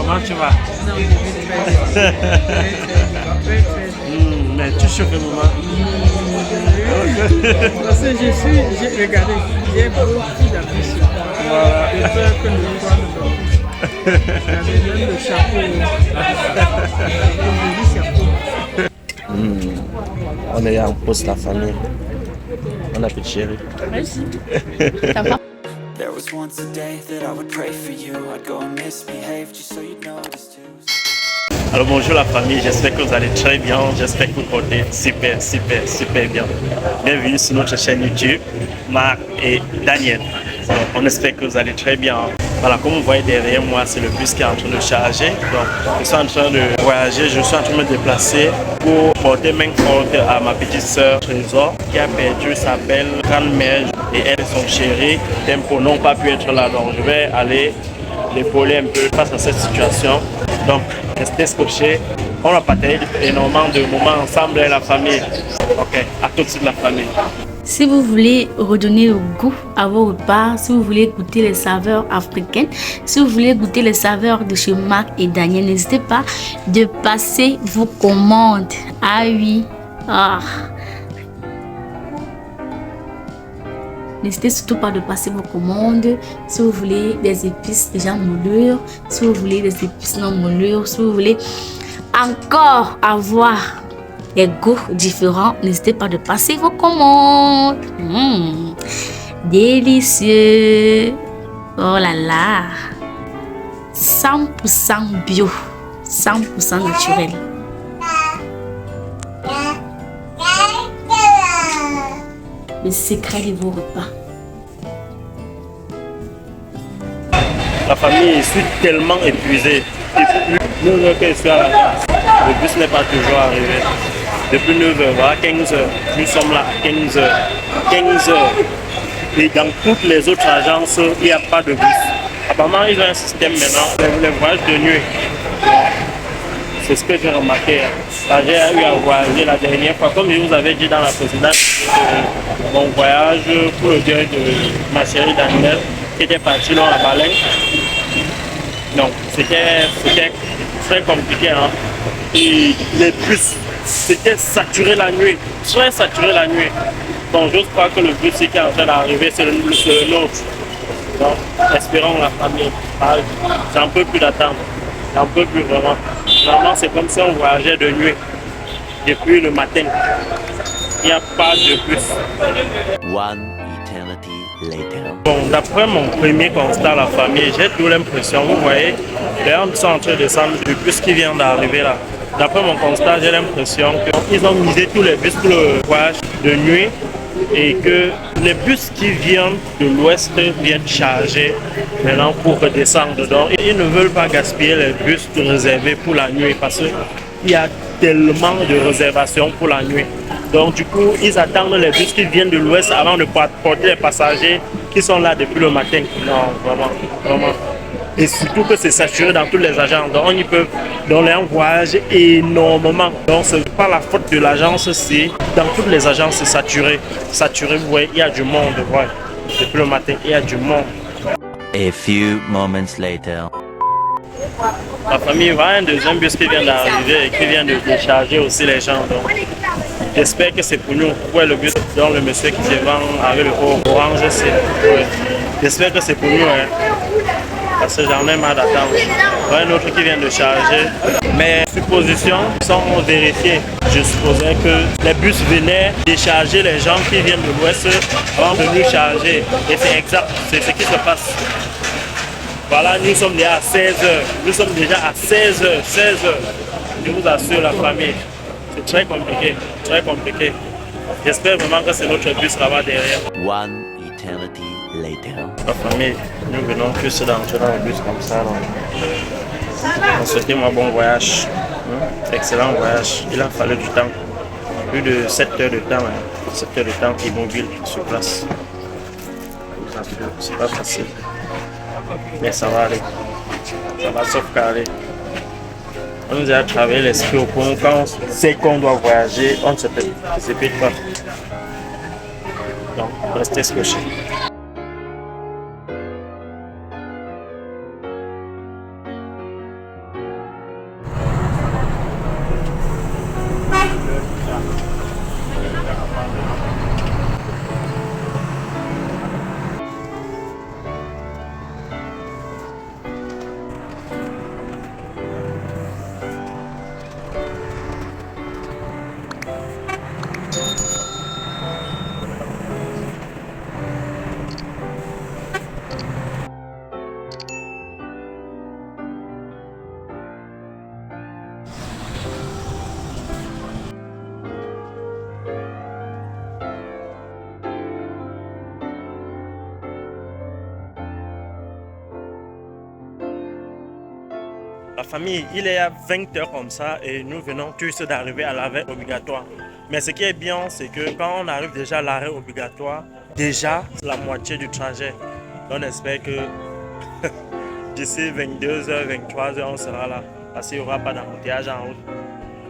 Comment tu vas? Non, je vais très bien. Mais tu chauffes maman. Parce que j'ai regardé, j'ai beaucoup d'amis sur toi. Voilà. J'ai peur que le toit ne me pousse. J'avais même le chapeau. Le joli chapeau. On est en pause la famille. On a petit chéri. Merci. There was once a day that I would pray for you. I'd go and misbehave just so you'd notice too. Alors bonjour la famille, j'espère que vous allez très bien, j'espère que vous portez super bien. Bienvenue sur notre chaîne YouTube, Marc et Daniel. Alors, on espère que vous allez très bien. Voilà, comme vous voyez derrière moi, c'est le bus qui est en train de charger. Donc, je suis en train de voyager, je suis en train de me déplacer pour porter main forte à ma petite sœur Trésor qui a perdu sa belle grand-mère et elle et son chéri Tempo n'ont pas pu être là. Donc, je vais aller l'épauler un peu face à cette situation. Donc, restez scotchés. On va partager énormément de moments ensemble avec la famille. Ok, à tout de suite la famille. Si vous voulez redonner le goût à vos repas, si vous voulez goûter les saveurs africaines, si vous voulez goûter les saveurs de chez Marc et Daniel, n'hésitez pas de passer vos commandes. Ah oui. N'hésitez surtout pas de passer vos commandes. Si vous voulez des épices déjà moulures, si vous voulez des épices non moulures, si vous voulez encore avoir des goûts différents, n'hésitez pas de passer vos commandes. Délicieux. Oh là là. 100% bio, 100% naturel. Le secret de vos repas. La famille, je suis tellement épuisé. Depuis 9 heures que je suis à la place. Le bus n'est pas toujours arrivé. Depuis 9h, voilà 15h. Nous sommes là à 15h. 15h. Et dans toutes les autres agences, il n'y a pas de bus. Apparemment, ils ont un système maintenant, les voyages de nuit. C'est ce que j'ai remarqué. J'ai eu à voyager la dernière fois, comme je vous avais dit dans la précédente, mon voyage pour le deuil de ma chérie Daniel, qui était partie dans la baleine. Donc, c'était très compliqué. Hein. Et les bus, c'était saturé la nuit, très saturé la nuit. Donc, j'ose croire que le bus qui est en train d'arriver, c'est le nôtre. Donc, espérons la famille. J'en peux plus d'attendre. J'en peux plus vraiment. Normalement, c'est comme si on voyageait de nuit. Depuis le matin, il n'y a pas de bus. One eternity later. Bon, d'après mon premier constat, la famille, j'ai toujours l'impression, vous voyez, les gens sont en train de descendre du bus qui vient d'arriver là. D'après mon constat, j'ai l'impression qu'ils ont misé tous les bus pour le voyage de nuit et que les bus qui viennent de l'ouest viennent charger maintenant pour redescendre. Donc, ils ne veulent pas gaspiller les bus réservés pour la nuit parce qu'il y a tellement de réservations pour la nuit. Donc, du coup, ils attendent les bus qui viennent de l'ouest avant de porter les passagers qui sont là depuis le matin. Non, vraiment. Et surtout que c'est saturé dans toutes les agences. Donc, on y peut donner un voyage énormément. Donc, ce n'est pas la faute de l'agence, c'est dans toutes les agences, c'est saturé. Saturé, vous voyez, il y a du monde. Ouais. Depuis le matin, il y a du monde. A few moments later. La famille va un deuxième bus qui vient d'arriver et qui vient de décharger aussi les gens. Donc, j'espère que c'est pour nous. Ouais, le bus dont le monsieur qui se vend avec le haut orange, c'est. Ouais. J'espère que c'est pour nous. Hein. Parce que j'en ai marre d'attendre. Un autre qui vient de charger. Mes suppositions sont vérifiées. Je supposais que les bus venaient décharger les gens qui viennent de l'ouest avant de nous charger. Et c'est exact, c'est ce qui se passe. Voilà, nous sommes déjà à 16h. Nous sommes déjà à 16h. 16h. Je vous assure, la famille, c'est très compliqué. Très compliqué. J'espère vraiment que c'est notre bus là-bas derrière. One eternity later. La famille, nous venons juste d'entrer dans le bus comme ça. Souhaitez-moi bon voyage. Excellent voyage. Il a fallu du temps. Plus de 7 heures de temps. 7 heures de temps immobile sur place. Je vous assure, c'est pas facile. Mais ça va aller. Ça va sauvegarder. On nous a travaillé l'esprit au point où quand on sait qu'on doit voyager, on ne se précipite pas. Donc, restez scotchés. La famille, il est à 20 heures comme ça et nous venons juste d'arriver à l'arrêt obligatoire. Mais ce qui est bien, c'est que quand on arrive déjà à l'arrêt obligatoire, déjà c'est la moitié du trajet. On espère que d'ici 22h, 23h, on sera là. Parce qu'il n'y aura pas d'embouteillage en route.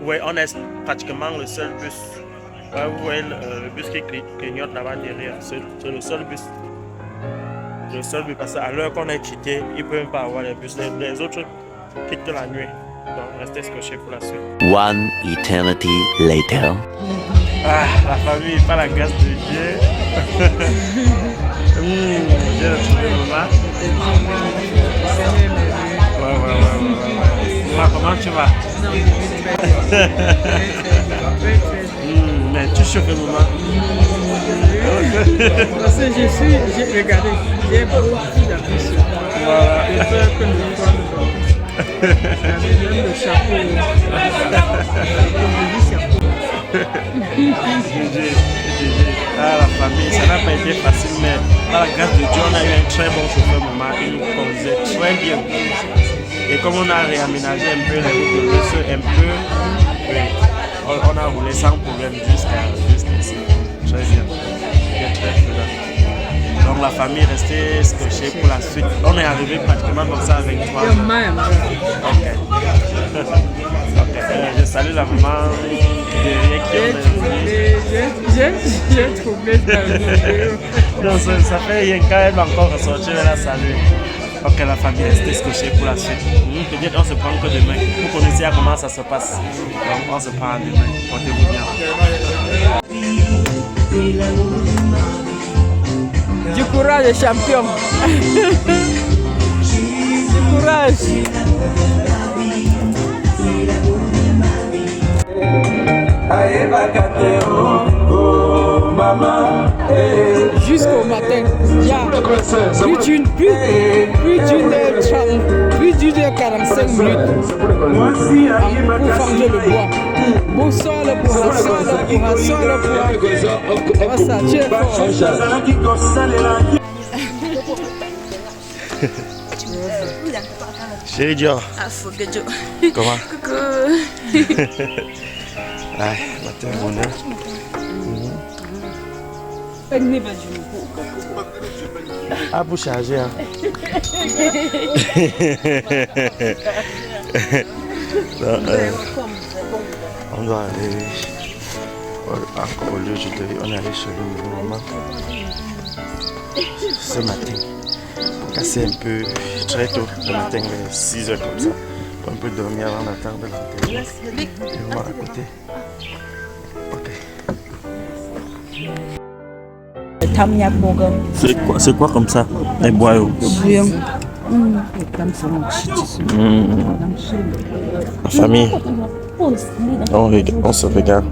Oui, on est pratiquement le seul bus. Ouais, vous voyez le bus qui clignote là-bas derrière. C'est le seul bus. Le seul bus, parce qu'à l'heure qu'on est quitté, il ne peut même pas avoir les bus. Les autres quittent la nuit. Donc restez scotchés pour la suite. One eternity later. Ah, la famille, pas la grâce de Dieu. J'ai retrouvé maman. Ouais. Maman, comment tu vas? Mais tu chauffes maman. Parce que j'ai regardé, j'ai beaucoup d'ambition. Voilà. J'ai peur que nous prenions j'avais même le chapeau. Ah, la famille, ça n'a pas été facile, mais par la grâce de Dieu, on a eu un très bon chauffeur maman. Il nous conduisait très bien. Et comme on a réaménagé un peu les routes de bus, un peu, oui, on a roulé sans problème jusqu'ici. Très bien. Très prudent. Donc la famille est restée scotchée pour la suite. On est arrivé pratiquement comme ça avec toi. Ok. Ok. Je salue la maman derrière qui J'ai trouvé dans le vidéo. Donc ça fait rien quand elle va encore ressortir, elle a salué. Ok, la famille est restée scotchée pour la suite. Peut-être on se prend que demain. Vous connaissez comment ça se passe. Donc on se prend demain. Portez-vous bien. Du courage, champion. Du courage. Jusqu'au matin, il y a plus d'une heure 45 minutes pour forger le bois. Bonsoir le bois, ça, tu es fort. Chérie Dior. Comment? Coucou. Ah, matin, bonheur. Ah, pour charger. Hein. Donc, on doit aller encore au lieu de on est allé chez le nouveau maman ce matin pour casser un peu très tôt le matin vers 6 h comme ça pour un peu dormir avant d'attendre l'enterrement. Et maman à côté. Ok. C'est quoi comme ça? Les boyaux. La famille. On se regarde.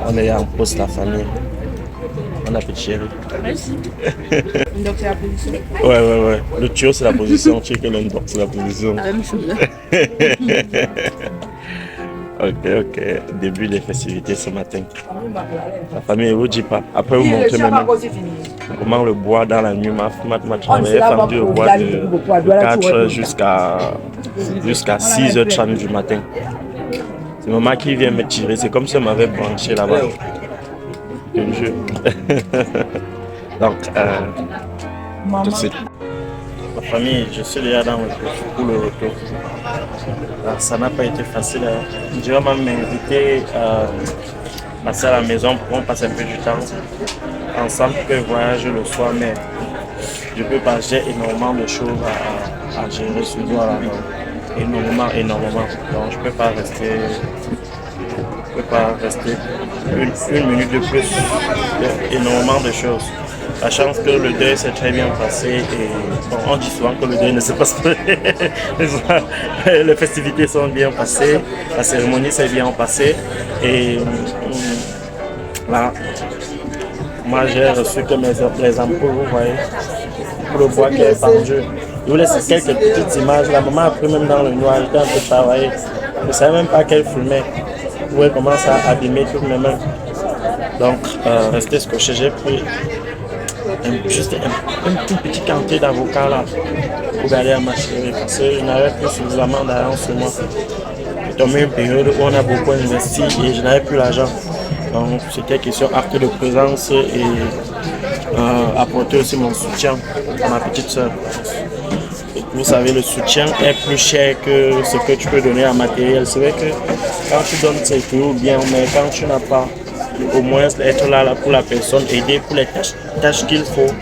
On est en pause la famille. On a fait chérie. Merci. Donc c'est la position. Ouais. Le tuyau c'est la position, checker le doigt c'est la position. La même chose. Ok. Début des festivités ce matin. La famille ne vous dit pas. Après vous montrez maintenant comment le bois dans la nuit m'a travaillé, fendu le bois de 4 jusqu'à 6h30 du matin. C'est maman qui vient me tirer, c'est comme si elle m'avait branché là-bas. Le jeu. Donc, tout de suite. Ma famille, je suis déjà dans le pour le retour. Alors, ça n'a pas été facile. Je vais même m'inviter à passer à la maison pour qu'on passe un peu du temps ensemble, pour que je voyage le soir. Mais je peux pas, j'ai énormément de choses à gérer sur le là. Énormément. Donc je peux pas rester une minute de plus. Il y a énormément de choses. La chance que le deuil s'est très bien passé et bon, on dit souvent que le deuil ne se passe pas. Les festivités sont bien passées, la cérémonie s'est bien passée et voilà. Moi j'ai reçu que les ampoules, vous voyez, pour le bois qui est pendu. Je vous laisse quelques petites images. La maman a pris même dans le noir, j'étais un peu travaillé. Je ne savais même pas qu'elle fumait. Vous voyez comment ça a abîmé toutes mes mains. Donc, restez scotché. J'ai pris juste un tout petit quantité d'avocat là pour aller à ma chérie parce que je n'avais plus suffisamment d'argent sur moi. J'ai tombé une période où on a beaucoup investi et je n'avais plus l'argent. Donc, c'était question acte de présence et apporter aussi mon soutien à ma petite soeur. Vous savez, le soutien est plus cher que ce que tu peux donner en matériel. C'est vrai que quand tu donnes, c'est toujours bien, mais quand tu n'as pas, au moins être là pour la personne, aider pour les tâches qu'il faut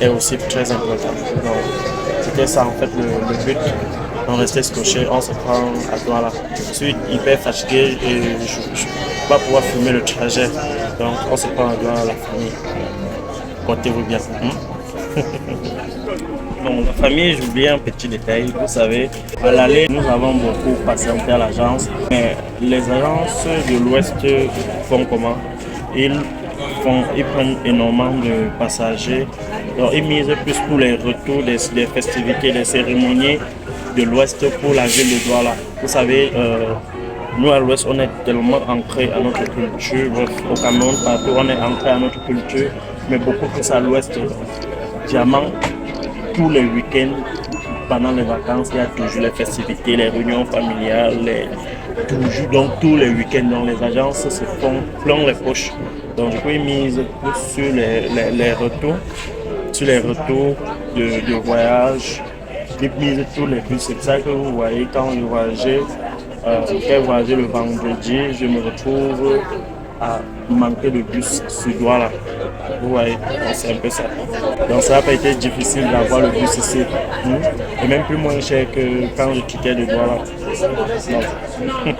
est aussi très important. Donc, c'était ça en fait le but. On restait scotché, on se prend à toi là. Je suis hyper fatigué et je ne vais pas pouvoir filmer le trajet. Donc, on se prend à toi la famille. Portez-vous bien. Donc, la famille, j'ai oublié un petit détail. Vous savez, à l'aller, nous avons beaucoup patienté à l'agence. Mais les agences de l'Ouest font comment? Ils prennent énormément de passagers. Donc, ils misent plus pour les retours des festivités, des cérémonies de l'Ouest pour la ville de Douala. Vous savez, nous à l'Ouest, on est tellement ancré à notre culture. Au Cameroun, partout, on est ancré à notre culture. Mais beaucoup plus à l'Ouest. Diamant, tous les week-ends, pendant les vacances, il y a toujours les festivités, les réunions familiales, donc tous les week-ends dans les agences se font plein les poches. Donc du coup, ils misent plus sur les retours, de voyage. Ils misent tous les bus. C'est ça que vous voyez quand je voyageais. Quand voyager le vendredi, je me retrouve à manquer de bus sur Douala. Vous voyez, c'est un peu ça. Donc ça n'a pas été difficile d'avoir le bus ici. Et même plus moins cher que quand je quittais de Douala. Non.